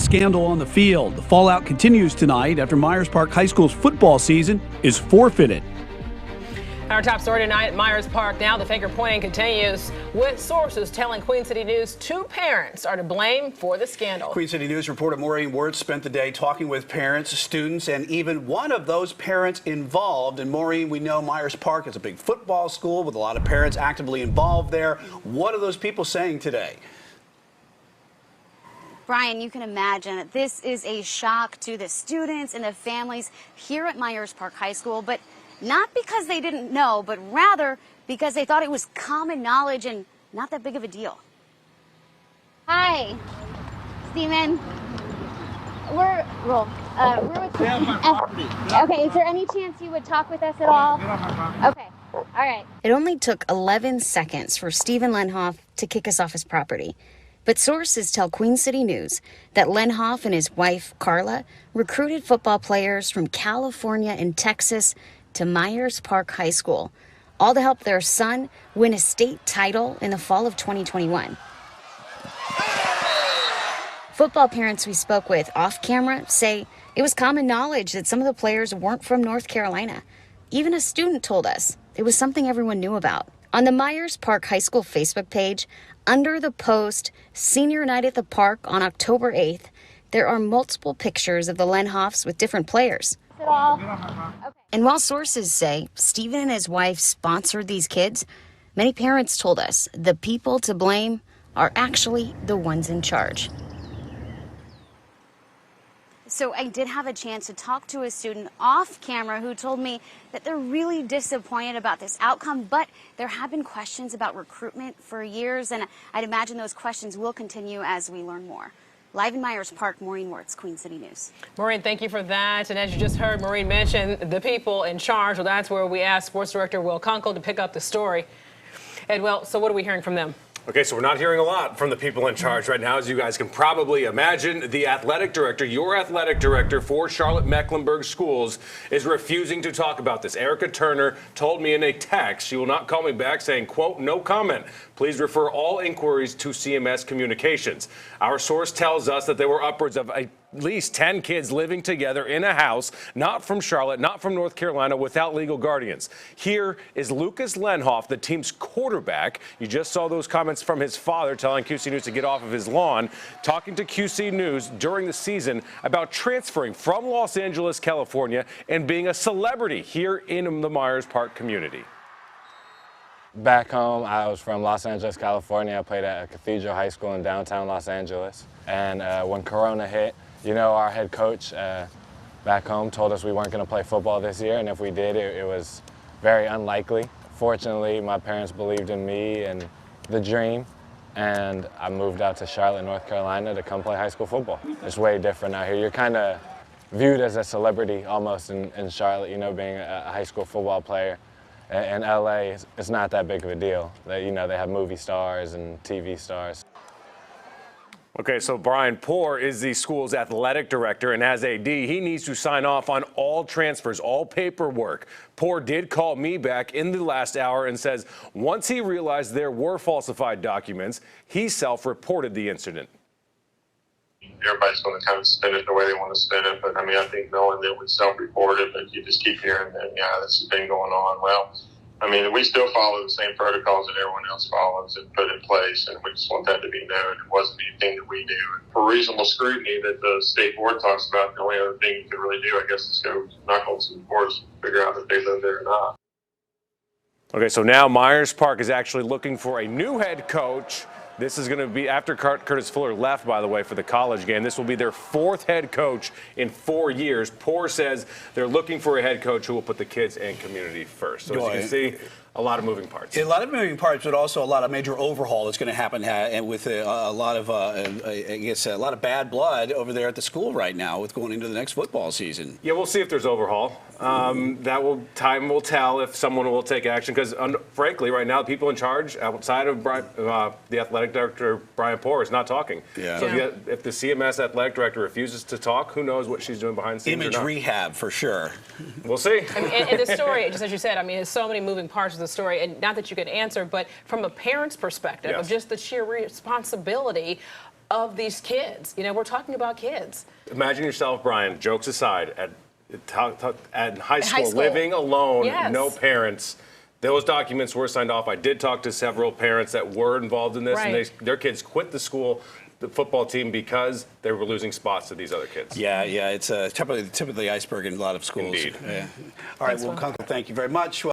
scandal on the field. The fallout continues tonight after Myers Park High School's football season is forfeited. Our top story tonight at Myers Park. Now the finger pointing continues, with sources telling Queen City News 2 parents are to blame for the scandal. Queen City News reporter Maureen Wirtz spent the day talking with parents, students, and even one of those parents involved. And Maureen, we know Myers Park is a big football school with a lot of parents actively involved there. What are those people saying today? Brian, you can imagine that this is a shock to the students and the families here at Myers Park High School, but not because they didn't know, but rather because they thought it was common knowledge and not that big of a deal. Hi, Steven. We're with Okay, is there any chance you would talk with us at all? Okay, all right. It only took 11 seconds for Steven Lenhoff to kick us off his property. But sources tell Queen City News that Lenhoff and his wife, Carla, recruited football players from California and Texas to Myers Park High School, all to help their son win a state title in the fall of 2021. Football parents we spoke with off camera say it was common knowledge that some of the players weren't from North Carolina. Even a student told us it was something everyone knew about. On the Myers Park High School Facebook page, under the post, Senior Night at the Park on October 8th, there are multiple pictures of the Lenhoffs with different players. And while sources say Steven and his wife sponsored these kids, many parents told us the people to blame are actually the ones in charge. So I did have a chance to talk to a student off camera who told me that they're really disappointed about this outcome, but there have been questions about recruitment for years, and I'd imagine those questions will continue as we learn more. Live in Myers Park, Maureen Wirtz, Queen City News. Maureen, thank you for that. And as you just heard Maureen mention the people in charge, well, that's where we asked Sports Director Will Kunkel to pick up the story. And, well, so what are we hearing from them? Okay, so we're not hearing a lot from the people in charge right now, as you guys can probably imagine. The athletic director, your athletic director for Charlotte-Mecklenburg Schools, is refusing to talk about this. Erica Turner told me in a text she will not call me back, saying, quote, no comment. Please refer all inquiries to CMS Communications. Our source tells us that there were upwards of at least 10 kids living together in a house, not from Charlotte, not from North Carolina, without legal guardians. Here is Lucas Lenhoff, the team's quarterback. You just saw those comments from his father telling QC News to get off of his lawn, talking to QC News during the season about transferring from Los Angeles, California, and being a celebrity here in the Myers Park community. Back home, I was from Los Angeles, California. I played at a Cathedral High School in downtown Los Angeles. And when Corona hit, you know, our head coach back home told us we weren't going to play football this year, and if we did, it was very unlikely. Fortunately, my parents believed in me and the dream, and I moved out to Charlotte, North Carolina to come play high school football. It's way different out here. You're kind of viewed as a celebrity almost in Charlotte, you know, being a high school football player. In LA, it's not that big of a deal. You know, they have movie stars and TV stars. Okay, so Brian Poor is the school's athletic director, and as AD, he needs to sign off on all transfers, all paperwork. Poor did call me back in the last hour and says once he realized there were falsified documents, he self-reported the incident. Everybody's going to kind of spin it the way they want to spin it, but I mean, I think knowing that we self-reported, but you just keep hearing that, yeah, this has been going on. Well, I mean, we still follow the same protocols that everyone else follows and put in place, and we just want that to be known. It wasn't anything that we do. For reasonable scrutiny that the state board talks about, the only other thing you can really do, I guess, is go knock on some doors and figure out if they live there or not. Okay, so now Myers Park is actually looking for a new head coach. This is going to be after Curtis Fuller left, by the way, for the college game. This will be their 4th head coach in 4 years. Poor says they're looking for a head coach who will put the kids and community first. So as you can see, a lot of moving parts. A lot of moving parts, but also a lot of major overhaul that's going to happen, and with a lot of, I guess, a lot of bad blood over there at the school right now with going into the next football season. Yeah, we'll see if there's overhaul. Time will tell if someone will take action, because frankly, right now, the people in charge outside of the athletic director, Brian Poor, is not talking. Yeah. So if the CMS athletic director refuses to talk, who knows what she's doing behind the scenes. Image rehab for sure. We'll see. And the story, just as you said, I mean, there's so many moving parts of the story, and not that you could answer, but from a parent's perspective, of just the sheer responsibility of these kids. You know, we're talking about kids. Imagine yourself, Brian, jokes aside, at high school, school. living alone, Yes. no parents. Those documents were signed off. I did talk to several parents that were involved in this, Right. and their kids quit the school, the football team, because they were losing spots to these other kids. Yeah, it's typically the tip of the iceberg in a lot of schools. Indeed. Yeah. All right, well, Kunkel, thank you very much.